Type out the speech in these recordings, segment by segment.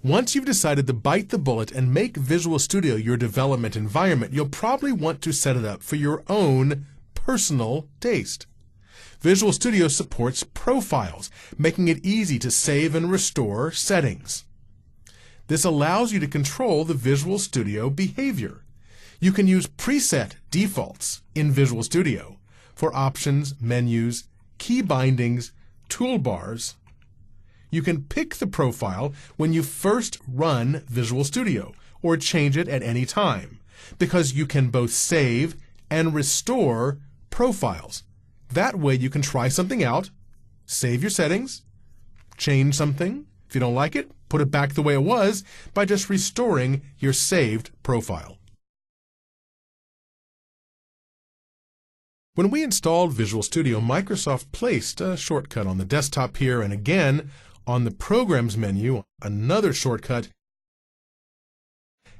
Once you've decided to bite the bullet and make Visual Studio your development environment, you'll probably want to set it up for your own personal taste. Visual Studio supports profiles, making it easy to save and restore settings. This allows you to control the Visual Studio behavior. You can use preset defaults in Visual Studio for options, menus, key bindings, toolbars. You can pick the profile when you first run Visual Studio or change it at any time, because you can both save and restore profiles. That way you can try something out, save your settings, change something. If you don't like it, put it back the way it was by just restoring your saved profile. When we installed Visual Studio, Microsoft placed a shortcut on the desktop here, and again on the Programs menu, another shortcut,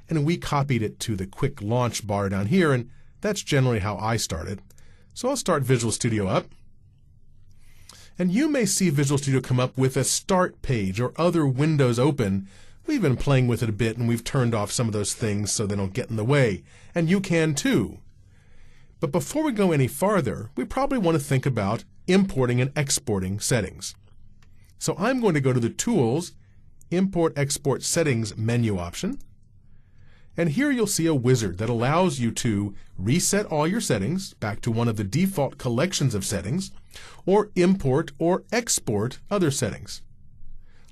and we copied it to the Quick Launch bar down here, and that's generally how I start it. So I'll start Visual Studio up. And you may see Visual Studio come up with a Start page or other windows open. We've been playing with it a bit, and we've turned off some of those things so they don't get in the way. And you can too. But before we go any farther, we probably want to think about importing and exporting settings. So I'm going to go to the Tools, Import Export Settings menu option. And here you'll see a wizard that allows you to reset all your settings back to one of the default collections of settings, or import or export other settings.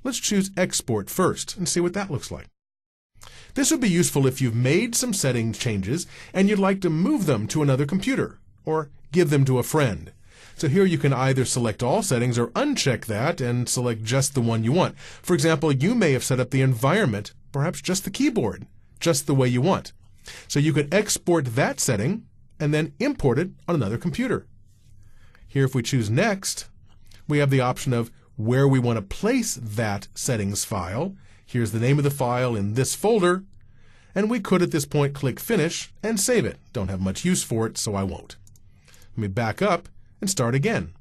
Let's choose Export first and see what that looks like. This would be useful if you've made some setting changes and you'd like to move them to another computer or give them to a friend. So here you can either select all settings or uncheck that and select just the one you want. For example, you may have set up the environment, perhaps just the keyboard, just the way you want. So you could export that setting and then import it on another computer. Here, if we choose Next, we have the option of where we want to place that settings file. Here's the name of the file in this folder, and we could at this point click Finish and save it. Don't have much use for it, so I won't. Let me back up and start again.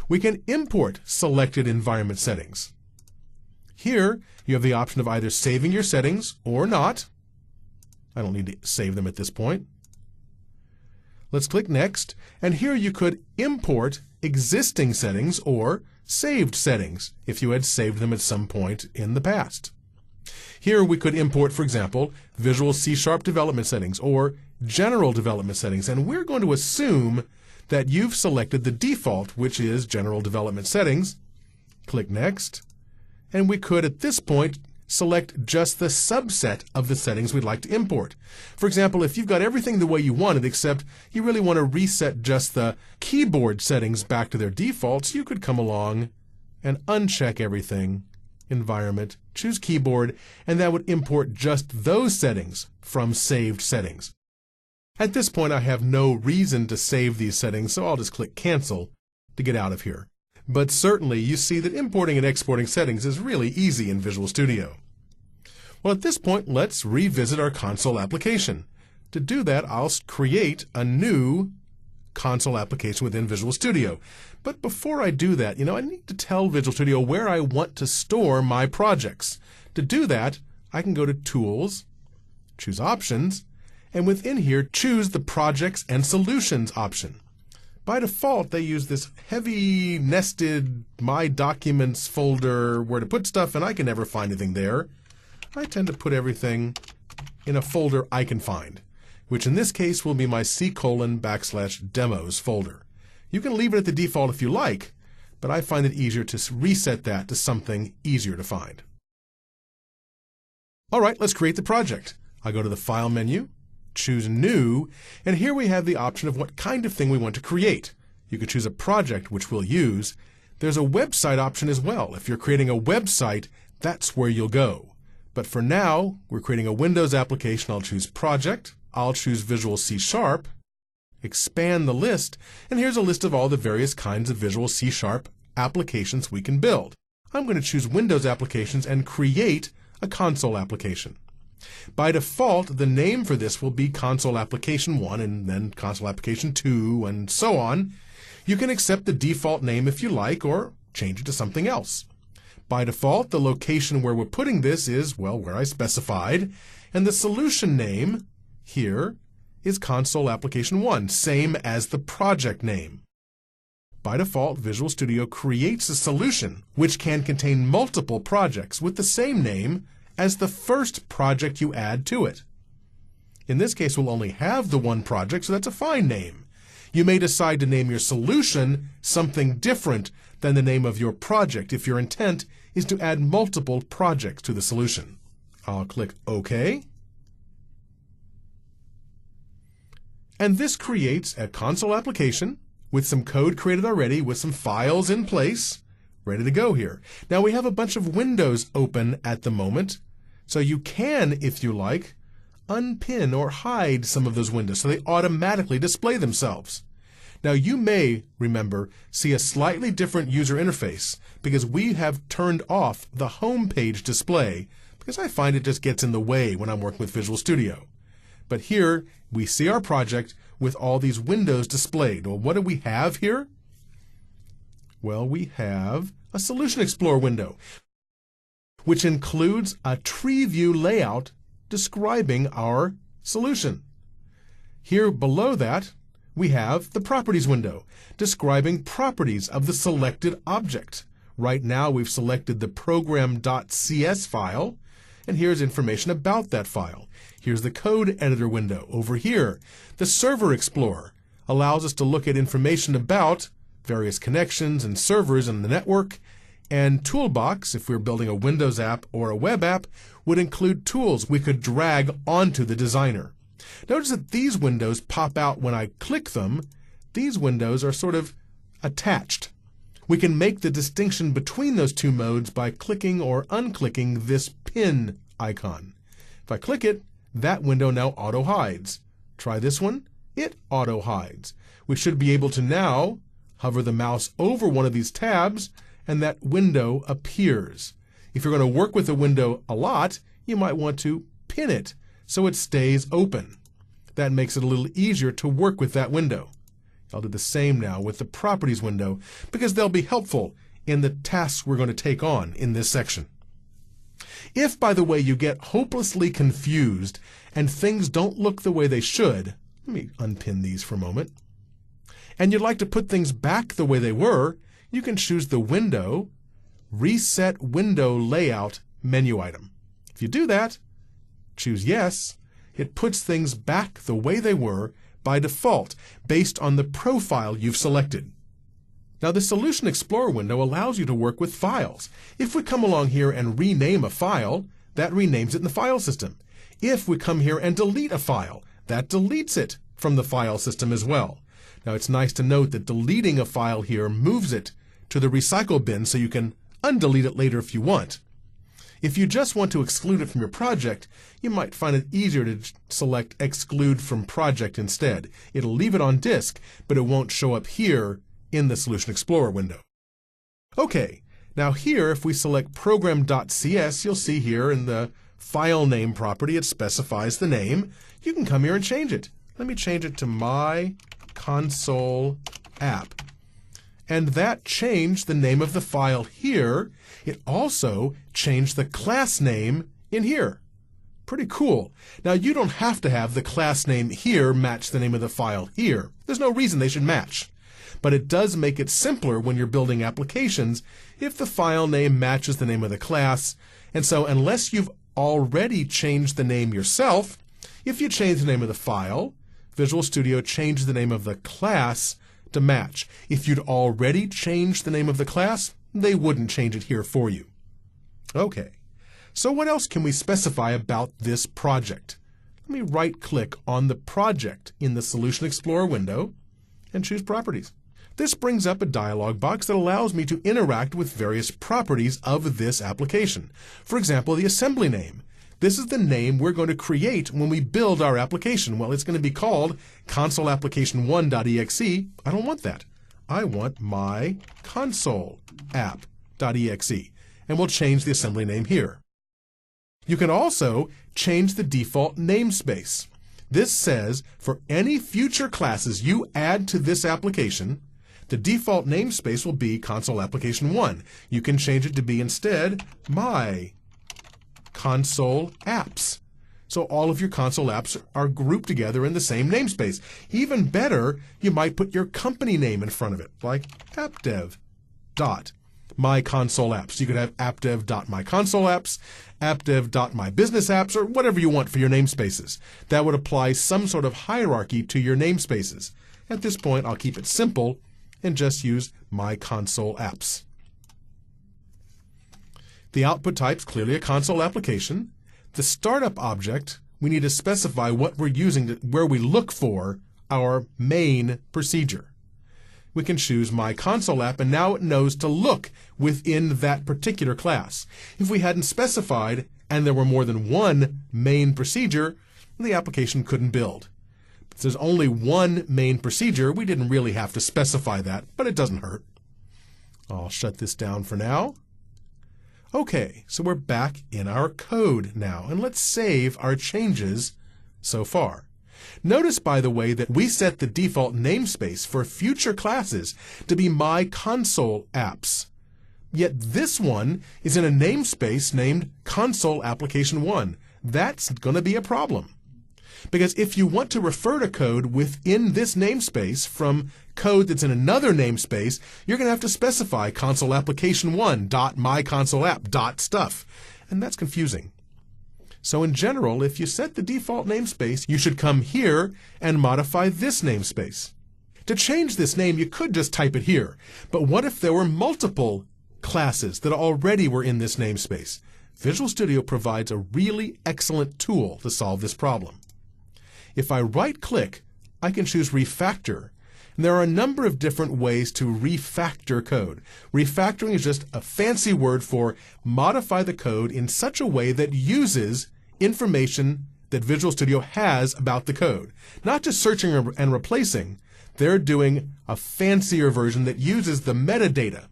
We can import selected environment settings. Here, you have the option of either saving your settings or not. I don't need to save them at this point. Let's click Next, and here you could import existing settings or saved settings if you had saved them at some point in the past. Here we could import, for example, Visual C# development settings or general development settings, and we're going to assume that you've selected the default, which is general development settings. Click Next, and we could at this point select just the subset of the settings we'd like to import. For example, if you've got everything the way you wanted, except you really want to reset just the keyboard settings back to their defaults, you could come along and uncheck everything, Environment, choose Keyboard, and that would import just those settings from saved settings. At this point, I have no reason to save these settings, so I'll just click Cancel to get out of here. But certainly you see that importing and exporting settings is really easy in Visual Studio. Well, at this point, let's revisit our console application. To do that, I'll create a new console application within Visual Studio. But before I do that, I need to tell Visual Studio where I want to store my projects. To do that, I can go to Tools, choose Options, and within here, choose the Projects and Solutions option. By default, they use this heavy nested My Documents folder where to put stuff, and I can never find anything there. I tend to put everything in a folder I can find, which in this case will be my C:\demos folder. You can leave it at the default if you like, but I find it easier to reset that to something easier to find. All right, let's create the project. I go to the File menu, choose New, and here we have the option of what kind of thing we want to create. You can choose a project, which we'll use. There's a website option as well. If you're creating a website, that's where you'll go. But for now, we're creating a Windows application. I'll choose Project. I'll choose Visual C#, expand the list, and here's a list of all the various kinds of Visual C# applications we can build. I'm going to choose Windows applications and create a console application. By default, the name for this will be Console Application 1 and then Console Application 2 and so on. You can accept the default name if you like or change it to something else. By default, the location where we're putting this is, well, where I specified, and the solution name here is Console Application 1, same as the project name. By default, Visual Studio creates a solution which can contain multiple projects with the same name as the first project you add to it. In this case, we'll only have the one project, so that's a fine name. You may decide to name your solution something different than the name of your project if your intent is to add multiple projects to the solution. I'll click OK. And this creates a console application with some code created already, with some files in place, ready to go here. Now we have a bunch of windows open at the moment, so you can, if you like, unpin or hide some of those windows so they automatically display themselves. Now you may, remember, see a slightly different user interface because we have turned off the home page display because I find it just gets in the way when I'm working with Visual Studio. But here we see our project with all these windows displayed. Well, what do we have here? Well, we have a Solution Explorer window, which includes a tree view layout describing our solution. Here below that, we have the Properties window describing properties of the selected object. Right now, we've selected the program.cs file, and here's information about that file. Here's the Code Editor window. Over here, the Server Explorer allows us to look at information about various connections and servers in the network, and Toolbox, if we're building a Windows app or a web app, would include tools we could drag onto the designer. Notice that these windows pop out when I click them. These windows are sort of attached. We can make the distinction between those two modes by clicking or unclicking this pin icon. If I click it, that window now auto-hides. Try this one, it auto-hides. We should be able to now hover the mouse over one of these tabs and that window appears. If you're going to work with a window a lot, you might want to pin it so it stays open. That makes it a little easier to work with that window. I'll do the same now with the Properties window because they'll be helpful in the tasks we're going to take on in this section. If, by the way, you get hopelessly confused and things don't look the way they should, let me unpin these for a moment, and you'd like to put things back the way they were, you can choose the Window, Reset Window Layout menu item. If you do that, choose Yes, it puts things back the way they were by default based on the profile you've selected. Now the Solution Explorer window allows you to work with files. If we come along here and rename a file, that renames it in the file system. If we come here and delete a file, that deletes it from the file system as well. Now it's nice to note that deleting a file here moves it to the recycle bin so you can undelete it later if you want. If you just want to exclude it from your project, you might find it easier to select Exclude from Project instead. It'll leave it on disk, but it won't show up here in the Solution Explorer window. Okay, now here if we select program.cs, you'll see here in the file name property it specifies the name. You can come here and change it. Let me change it to My Console App. And that changed the name of the file here. It also changed the class name in here. Pretty cool. Now you don't have to have the class name here match the name of the file here. There's no reason they should match. But it does make it simpler when you're building applications if the file name matches the name of the class. And so unless you've already changed the name yourself, if you change the name of the file, Visual Studio changes the name of the class to match. If you'd already changed the name of the class, they wouldn't change it here for you. Okay, so what else can we specify about this project? Let me right-click on the project in the Solution Explorer window and choose Properties. This brings up a dialog box that allows me to interact with various properties of this application. For example, the assembly name. This is the name we're going to create when we build our application. Well, it's going to be called consoleapplication1.exe. I don't want that. I want my console app.exe. And we'll change the assembly name here. You can also change the default namespace. This says for any future classes you add to this application, The default namespace will be Console Application 1. You can change it to be instead My Console Apps. So all of your console apps are grouped together in the same namespace. Even better, you might put your company name in front of it, like appdev.myconsoleapps. You could have appdev.myconsoleapps, appdev.mybusinessapps, or whatever you want for your namespaces. That would apply some sort of hierarchy to your namespaces. At this point, I'll keep it simple and just use myconsoleapps. The output type's clearly a console application. The startup object, we need to specify what we're using, where we look for our main procedure. We can choose My Console App, and now it knows to look within that particular class. If we hadn't specified, and there were more than one main procedure, the application couldn't build. If there's only one main procedure, we didn't really have to specify that, but it doesn't hurt. I'll shut this down for now. Okay, so we're back in our code now, and let's save our changes so far. Notice, by the way, that we set the default namespace for future classes to be My Console Apps. Yet this one is in a namespace named Console Application 1. That's going to be a problem. Because if you want to refer to code within this namespace from code that's in another namespace, you're going to have to specify console application 1.myconsoleapp.stuff. And that's confusing. So in general, if you set the default namespace, you should come here and modify this namespace. To change this name, you could just type it here. But what if there were multiple classes that already were in this namespace? Visual Studio provides a really excellent tool to solve this problem. If I right-click, I can choose Refactor. And there are a number of different ways to refactor code. Refactoring is just a fancy word for modify the code in such a way that uses information that Visual Studio has about the code. Not just searching and replacing. They're doing a fancier version that uses the metadata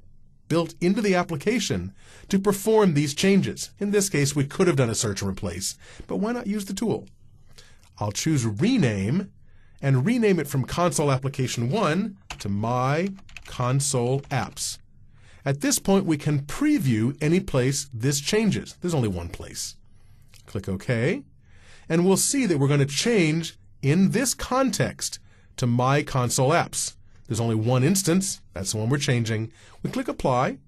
built into the application to perform these changes. In this case, we could have done a search and replace, but why not use the tool? I'll choose Rename, and rename it from Console Application 1 to My Console Apps. At this point, we can preview any place this changes. There's only one place. Click OK, and we'll see that we're going to change in this context to My Console Apps. There's only one instance. That's the one we're changing. We click Apply,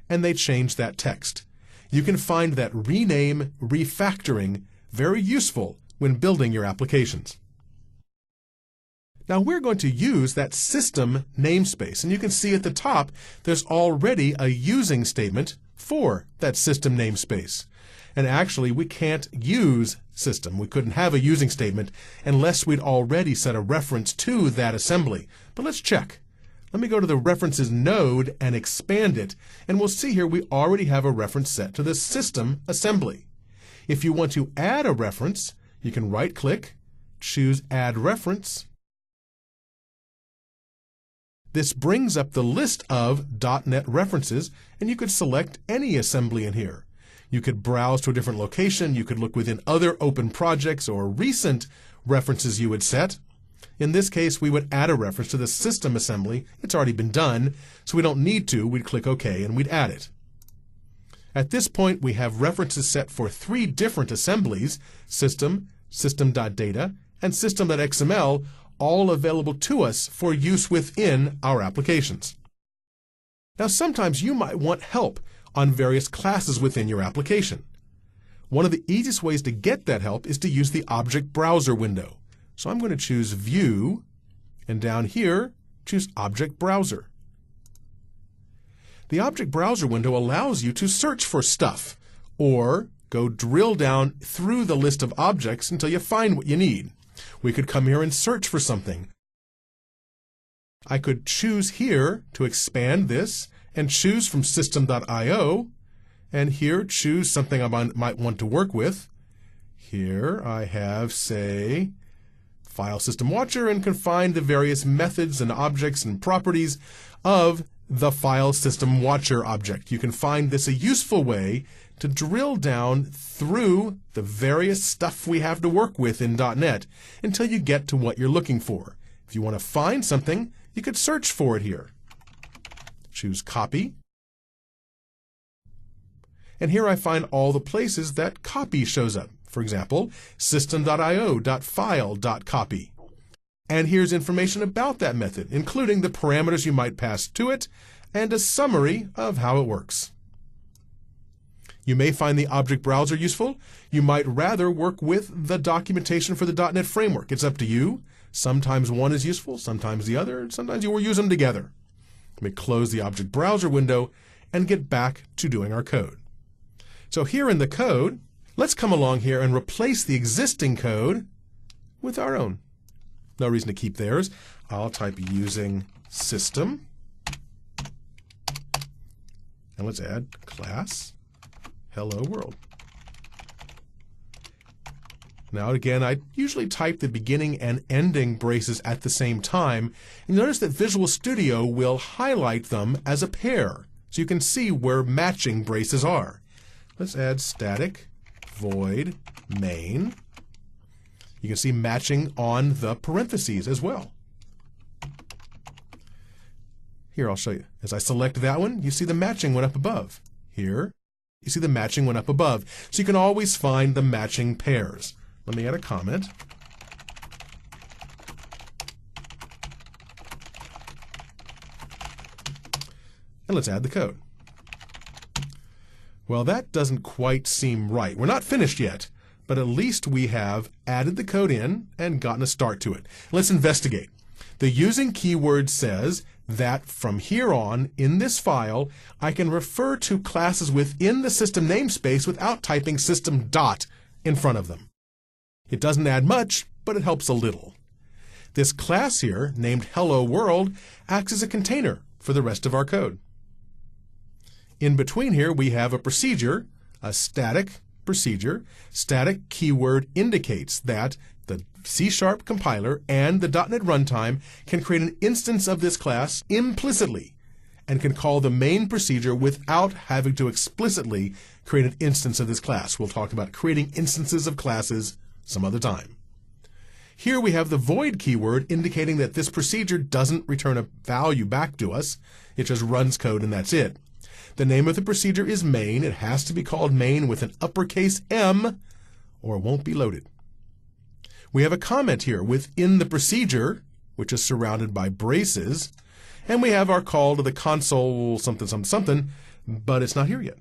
and they change that text. You can find that rename refactoring very useful when building your applications. Now we're going to use that system namespace, and you can see at the top there's already a using statement for that system namespace. And actually we can't use system. We couldn't have a using statement unless we'd already set a reference to that assembly. But let's check. Let me go to the references node and expand it, and we'll see here we already have a reference set to the system assembly. If you want to add a reference, you can right-click, choose Add Reference. This brings up the list of .NET references, and you could select any assembly in here. You could browse to a different location. You could look within other open projects or recent references you would set. In this case, we would add a reference to the system assembly. It's already been done, so we don't need to. We'd click OK, and we'd add it. At this point, we have references set for 3 different assemblies: system, system.data, and system.xml, all available to us for use within our applications. Now, sometimes you might want help on various classes within your application. One of the easiest ways to get that help is to use the Object Browser window. So I'm going to choose View, and down here, choose Object Browser. The Object Browser window allows you to search for stuff, or go drill down through the list of objects until you find what you need. We could come here and search for something. I could choose here to expand this and choose from system.io, and here choose something I might want to work with. Here I have, say, File System Watcher, and can find the various methods and objects and properties of the File System Watcher object. You can find this a useful way to drill down through the various stuff we have to work with in .NET until you get to what you're looking for. If you want to find something, you could search for it here. choose Copy. And here I find all the places that copy shows up. For example, system.io.file.copy. And here's information about that method, including the parameters you might pass to it and a summary of how it works. You may find the object browser useful. You might rather work with the documentation for the .NET Framework. It's up to you. Sometimes one is useful, sometimes the other, sometimes you will use them together. Let me close the object browser window and get back to doing our code. So here in the code, let's come along here and replace the existing code with our own. No reason to keep theirs. I'll type using system. And let's add class hello world. Now again, I usually type the beginning and ending braces at the same time. And notice that Visual Studio will highlight them as a pair, so you can see where matching braces are. Let's add static void main. You can see matching on the parentheses as well. Here, I'll show you. As I select that one, you see the matching went up above. Here, you see the matching went up above. So you can always find the matching pairs. Let me add a comment. And let's add the code. Well, that doesn't quite seem right. We're not finished yet, but at least we have added the code in and gotten a start to it. Let's investigate. The using keyword says that from here on, in this file, I can refer to classes within the system namespace without typing system dot in front of them. It doesn't add much, but it helps a little. This class here, named Hello World, acts as a container for the rest of our code. In between here, we have a procedure, a static procedure. Static keyword indicates that the C# compiler and the .NET Runtime can create an instance of this class implicitly and can call the main procedure without having to explicitly create an instance of this class. We'll talk about creating instances of classes some other time. Here we have the void keyword indicating that this procedure doesn't return a value back to us. It just runs code and that's it. The name of the procedure is main. It has to be called main with an uppercase M or it won't be loaded. We have a comment here within the procedure, which is surrounded by braces, and we have our call to the console something, something, something, but it's not here yet.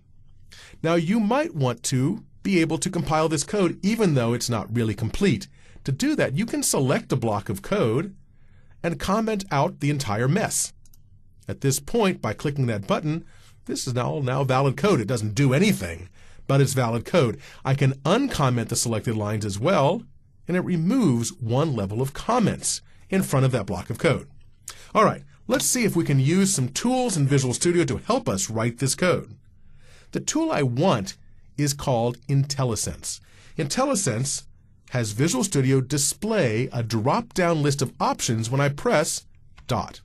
Now you might want to be able to compile this code even though it's not really complete. To do that, you can select a block of code and comment out the entire mess. At this point, by clicking that button, this is now valid code. It doesn't do anything, but it's valid code. I can uncomment the selected lines as well, and it removes one level of comments in front of that block of code. All right, let's see if we can use some tools in Visual Studio to help us write this code. The tool I want is called IntelliSense. IntelliSense has Visual Studio display a drop-down list of options when I press dot.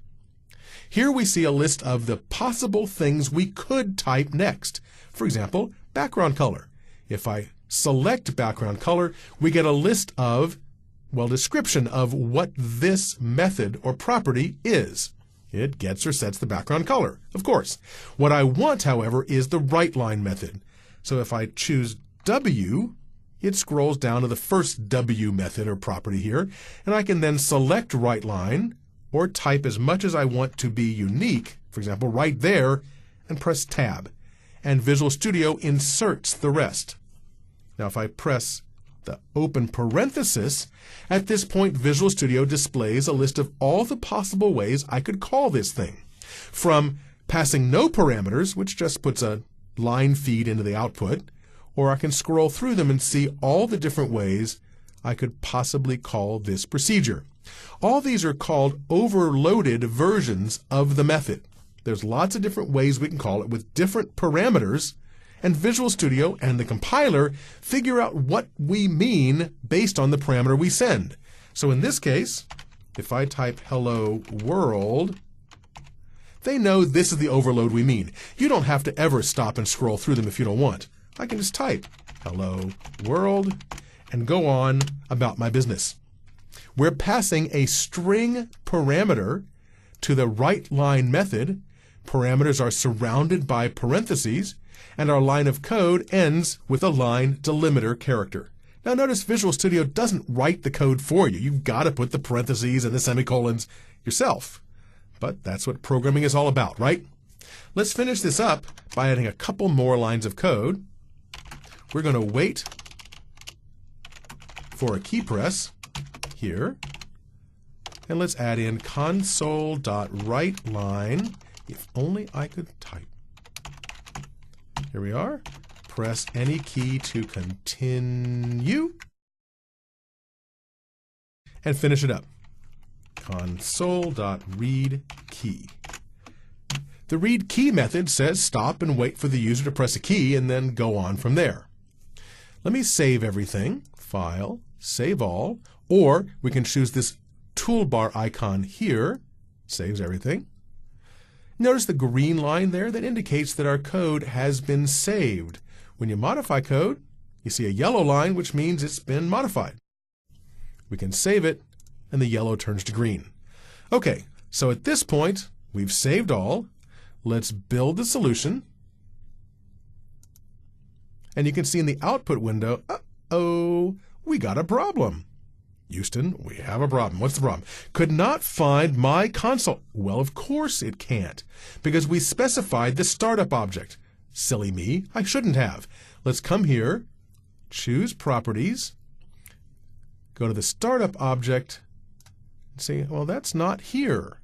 Here we see a list of the possible things we could type next. For example, background color. If I select background color, we get a list of, well, description of what this method or property is. It gets or sets the background color, of course. What I want, however, is the WriteLine method. So if I choose W, it scrolls down to the first W method or property here, and I can then select WriteLine or type as much as I want to be unique, for example, right there, and press Tab. And Visual Studio inserts the rest. Now if I press the open parenthesis, at this point Visual Studio displays a list of all the possible ways I could call this thing. From passing no parameters, which just puts a line feed into the output, or I can scroll through them and see all the different ways I could possibly call this procedure. All these are called overloaded versions of the method. There's lots of different ways we can call it with different parameters, and Visual Studio and the compiler figure out what we mean based on the parameter we send. So in this case, if I type hello world, they know this is the overload we mean. You don't have to ever stop and scroll through them if you don't want. I can just type hello world and go on about my business. We're passing a string parameter to the WriteLine method parameters are surrounded by parentheses, and our line of code ends with a line delimiter character. Now notice Visual Studio doesn't write the code for you. You've got to put the parentheses and the semicolons yourself. But that's what programming is all about, right? Let's finish this up by adding a couple more lines of code. We're going to wait for a key press here. And let's add in console.writeLine. If only I could type. Here we are. Press any key to continue. And finish it up. Console.readKey. The read key method says stop and wait for the user to press a key and then go on from there. Let me save everything. File, save all, or we can choose this toolbar icon here. Saves everything. Notice the green line there that indicates that our code has been saved. When you modify code, you see a yellow line, which means it's been modified. We can save it, and the yellow turns to green. Okay, so at this point, we've saved all. Let's build the solution. And you can see in the output window, uh-oh, we got a problem. Houston, we have a problem. What's the problem? Could not find my console. Well, of course it can't, because we specified the startup object. Silly me, I shouldn't have. Let's come here, choose Properties, go to the startup object, and say, well, that's not here.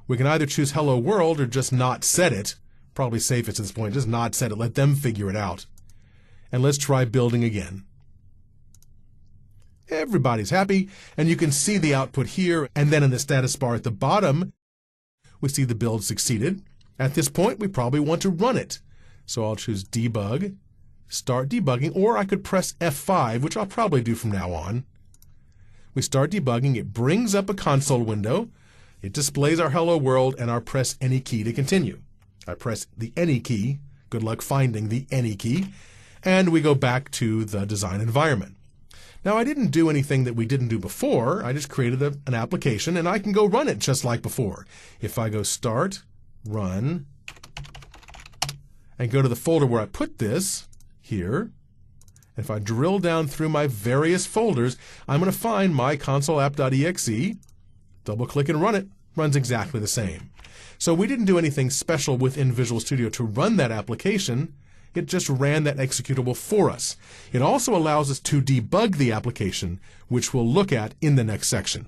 We can either choose Hello World or just not set it. Probably safest at this point, just not set it. Let them figure it out. And let's try building again. Everybody's happy, and you can see the output here, and then in the status bar at the bottom, we see the build succeeded. At this point, we probably want to run it. So I'll choose Debug, Start Debugging, or I could press F5, which I'll probably do from now on. We start debugging, it brings up a console window, it displays our Hello World, and I'll press any key to continue. I press the any key, good luck finding the any key, and we go back to the design environment. Now, I didn't do anything that we didn't do before. I just created an application, and I can go run it just like before. If I go Start, Run, and go to the folder where I put this, here, and if I drill down through my various folders, I'm going to find my console.app.exe, double-click and run it, runs exactly the same. So we didn't do anything special within Visual Studio to run that application. It just ran that executable for us. It also allows us to debug the application, which we'll look at in the next section.